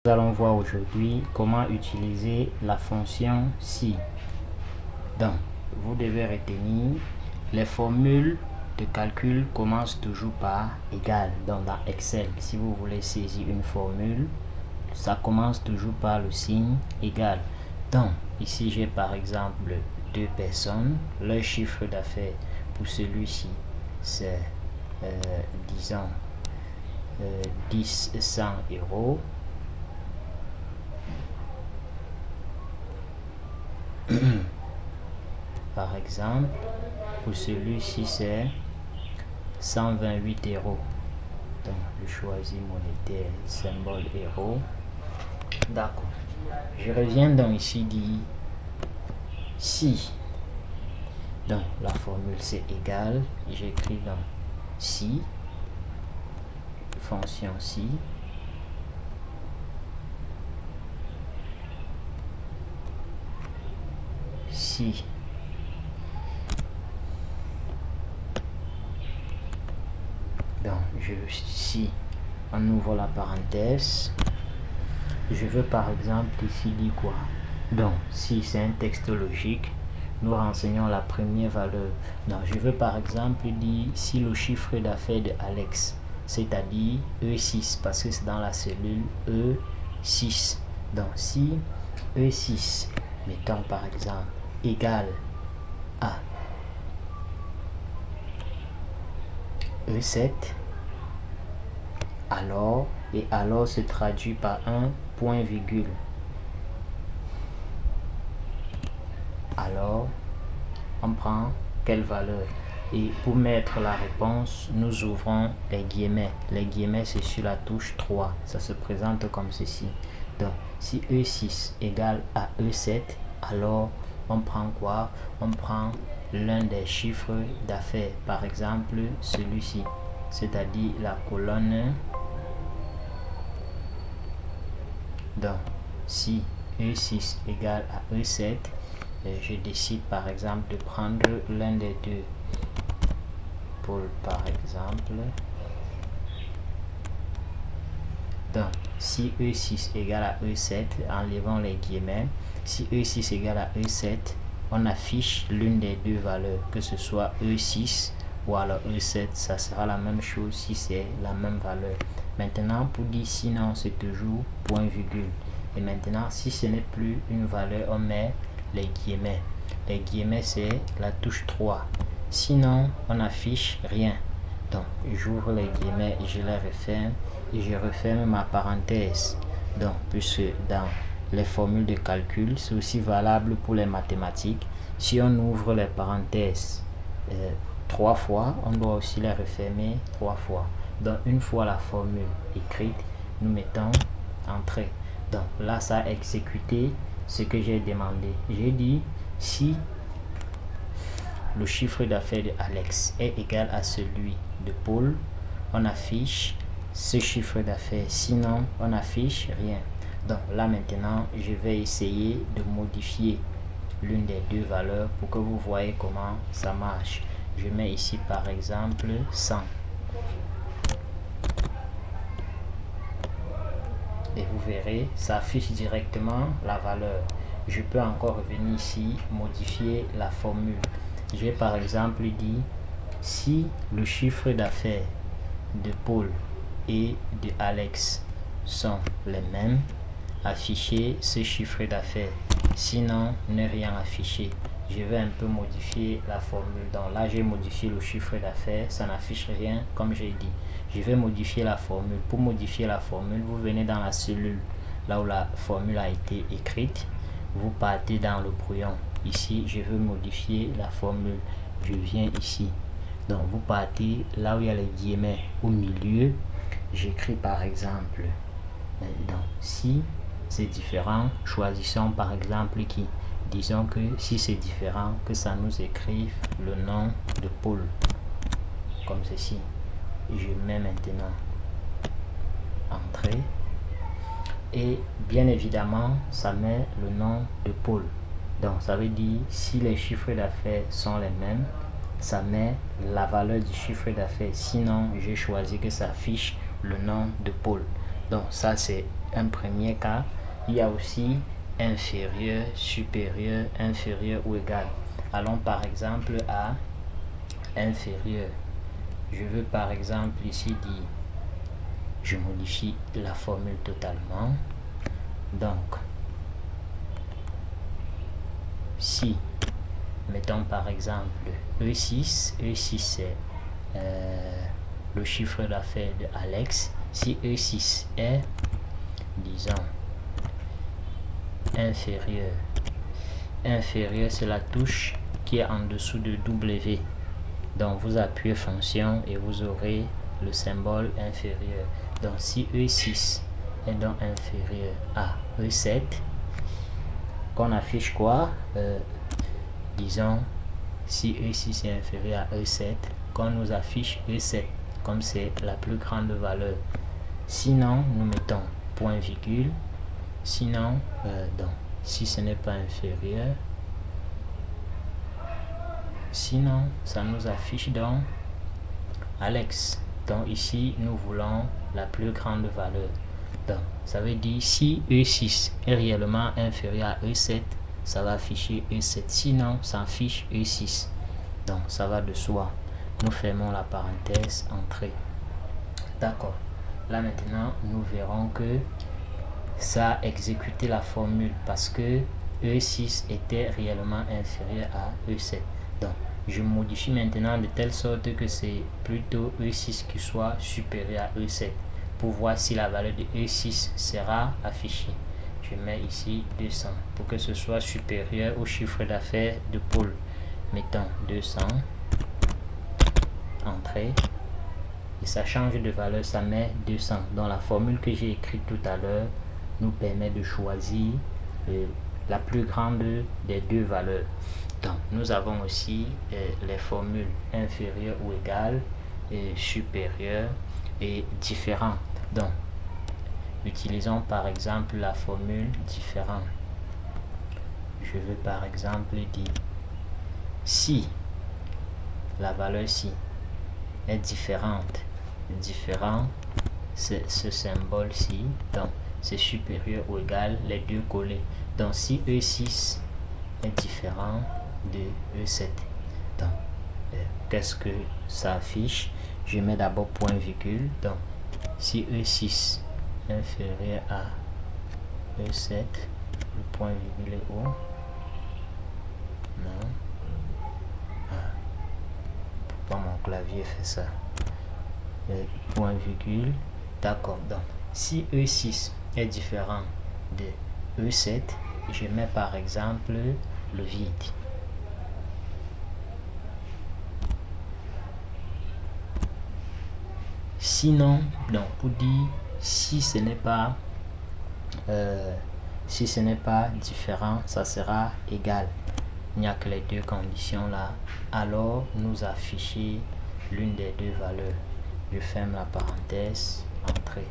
Nous allons voir aujourd'hui comment utiliser la fonction si. Donc, vous devez retenir les formules de calcul commencent toujours par égal. Donc, dans Excel, si vous voulez saisir une formule, ça commence toujours par le signe égal. Donc, ici, j'ai par exemple deux personnes. Leur chiffre d'affaires pour celui-ci, c'est, disons, 100 euros. Par exemple, pour celui-ci, c'est 128 euros. Donc, je choisis monétaire, symbole euro. D'accord. Je reviens donc ici, dit si. Donc, la formule c'est égal. J'écris donc si, fonction si. Si. Donc, si on ouvre la parenthèse, je veux par exemple ici dire quoi? Donc, si c'est un texte logique, nous renseignons la première valeur. Donc, je veux par exemple dire si le chiffre d'affaires de Alex, c'est-à-dire E6, parce que c'est dans la cellule E6. Donc, si E6, mettons par exemple, égale à E7, alors se traduit par un point virgule. Alors, on prend quelle valeur? Et pour mettre la réponse, nous ouvrons les guillemets. Les guillemets, c'est sur la touche 3. Ça se présente comme ceci. Donc, si E6 égale à E7, alors on prend quoi? On prend l'un des chiffres d'affaires. Par exemple, celui-ci, c'est-à-dire la colonne. Donc, si E6 égale à E7, je décide par exemple de prendre l'un des deux. Paul par exemple. Donc, si E6 égale à E7, enlevons les guillemets. Si E6 égale à E7, on affiche l'une des deux valeurs, que ce soit E6 ou alors E7, ça sera la même chose si c'est la même valeur. Maintenant, pour dire sinon, c'est toujours point virgule. Et maintenant, si ce n'est plus une valeur, on met les guillemets. Les guillemets, c'est la touche 3. Sinon, on affiche rien. Donc, j'ouvre les guillemets et je les referme. Et je referme ma parenthèse. Donc, puisque dans les formules de calcul, c'est aussi valable pour les mathématiques. Si on ouvre les parenthèses 3 fois, on doit aussi les refermer 3 fois. Donc, une fois la formule écrite, nous mettons entrée. Donc, là, ça a exécuté ce que j'ai demandé. J'ai dit si le chiffre d'affaires de Alex est égal à celui de Paul, on affiche ce chiffre d'affaires. Sinon, on n'affiche rien. Donc là maintenant, je vais essayer de modifier l'une des deux valeurs pour que vous voyez comment ça marche. Je mets ici par exemple 100. Et vous verrez, ça affiche directement la valeur. Je peux encore revenir ici, modifier la formule. Je vais par exemple dire si le chiffre d'affaires de Paul et de Alex sont les mêmes, afficher ce chiffre d'affaires. Sinon, ne rien afficher. Je vais un peu modifier la formule. Donc là, j'ai modifié le chiffre d'affaires, ça n'affiche rien comme j'ai dit. Je vais modifier la formule. Pour modifier la formule, vous venez dans la cellule, là où la formule a été écrite. Vous partez dans le brouillon. Ici, je veux modifier la formule. Je viens ici. Donc, vous partez là où il y a les guillemets au milieu. J'écris par exemple, donc si c'est différent, choisissons par exemple qui. Disons que si c'est différent, que ça nous écrive le nom de Paul, comme ceci. Je mets maintenant entrée. Et bien évidemment, ça met le nom de Paul. Donc, ça veut dire si les chiffres d'affaires sont les mêmes, ça met la valeur du chiffre d'affaires. Sinon, j'ai choisi que ça affiche le nom de Paul. Donc ça c'est un premier cas. Il y a aussi inférieur, supérieur, inférieur ou égal. Allons par exemple à inférieur. Je veux par exemple ici dire, je modifie la formule totalement. Donc, si, mettons par exemple E6, E6 c'est le chiffre d'affaires de Alex. Si E6 est, disons, inférieur, inférieur c'est la touche qui est en dessous de W. Donc vous appuyez fonction et vous aurez le symbole inférieur. Donc si E6 est donc inférieur à E7, qu'on affiche quoi? Disons, si E6 est inférieur à E7, qu'on nous affiche E7 comme c'est la plus grande valeur. Sinon, nous mettons point virgule. Sinon, donc, si ce n'est pas inférieur, sinon, ça nous affiche donc Alex. Donc ici, nous voulons la plus grande valeur. Donc, ça veut dire si E6 est réellement inférieur à E7, ça va afficher E7. Sinon, ça affiche E6. Donc, ça va de soi. Nous fermons la parenthèse, entrée. D'accord. Là maintenant, nous verrons que ça a exécuté la formule parce que E6 était réellement inférieur à E7. Donc, je modifie maintenant de telle sorte que c'est plutôt E6 qui soit supérieur à E7 pour voir si la valeur de E6 sera affichée. Je mets ici 200 pour que ce soit supérieur au chiffre d'affaires de Paul. Mettons 200, entrée, et ça change de valeur, ça met 200. Dans la formule que j'ai écrite tout à l'heure nous permet de choisir la plus grande des deux valeurs. Donc nous avons aussi les formules inférieures ou égales, et supérieures et différentes. Donc utilisons par exemple la formule différente. Je veux par exemple dire si la valeur ci est différente, différent c'est ce symbole-ci, donc c'est supérieur ou égal, les deux collés. Donc si E6 est différent de E7, donc qu'est-ce que ça affiche? Je mets d'abord point virgule. Donc si E6 est inférieur à E7, le point virgule est où? Non. Pourquoi mon clavier fait ça? Point virgule. D'accord. Donc si E6 est différent de E7, je mets par exemple le vide. Sinon, donc pour dire si ce n'est pas différent, ça sera égal. Il n'y a que les deux conditions là. Alors nous afficher l'une des deux valeurs. Je ferme la parenthèse, entrée.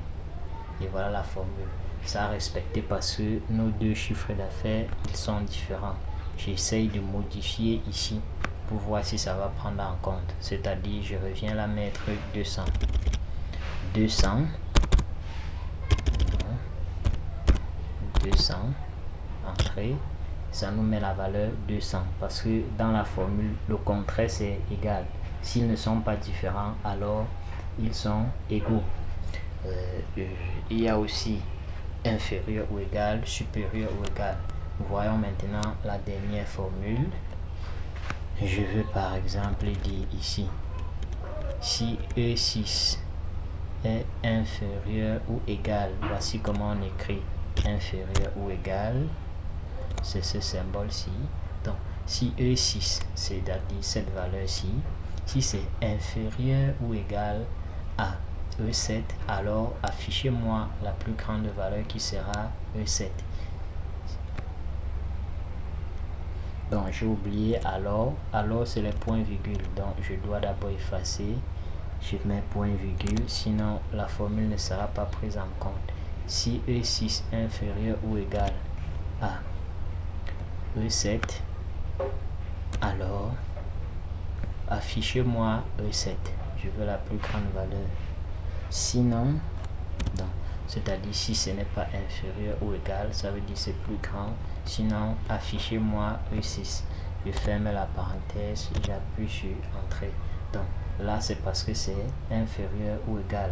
Et voilà la formule. Ça a respecté parce que nos deux chiffres d'affaires ils sont différents. J'essaye de modifier ici pour voir si ça va prendre en compte. C'est-à-dire je reviens là mettre 200. 200. 200. Entrée. Ça nous met la valeur 200 parce que dans la formule le contraire c'est égal. S'ils ne sont pas différents, alors ils sont égaux. Il y a aussi inférieur ou égal, supérieur ou égal. Voyons maintenant la dernière formule. Je veux par exemple dire ici, si E6 est inférieur ou égal, voici comment on écrit inférieur ou égal, c'est ce symbole-ci. Donc si E6, c'est-à-dire cette valeur-ci, si c'est inférieur ou égal à E7, alors affichez-moi la plus grande valeur qui sera E7. Donc j'ai oublié alors c'est les points virgules, donc je dois d'abord effacer, je mets point virgule, sinon la formule ne sera pas prise en compte. Si E6 est inférieur ou égal à E7, alors affichez-moi E7, je veux la plus grande valeur. Sinon, donc, c'est-à-dire si ce n'est pas inférieur ou égal, ça veut dire c'est plus grand. Sinon, affichez-moi E6. Je ferme la parenthèse, j'appuie sur entrée. Donc là, c'est parce que c'est inférieur ou égal.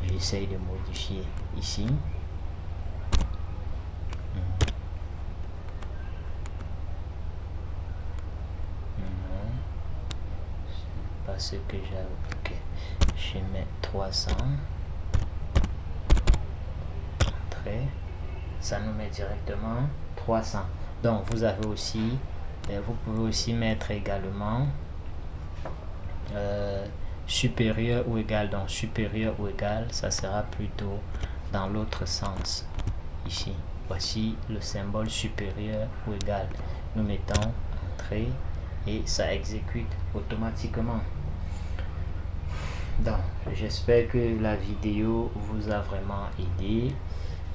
J'essaye de modifier ici. Pas ce que j'avais. Ok, je mets 300. Entrée. Ça nous met directement 300. Donc vous avez aussi, vous pouvez aussi mettre également supérieur ou égal. Donc supérieur ou égal, ça sera plutôt dans l'autre sens. Ici, voici le symbole supérieur ou égal. Nous mettons entrée et ça exécute automatiquement. Donc j'espère que la vidéo vous a vraiment aidé.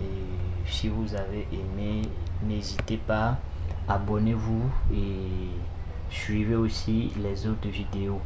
Et si vous avez aimé, n'hésitez pas, abonnez-vous et suivez aussi les autres vidéos.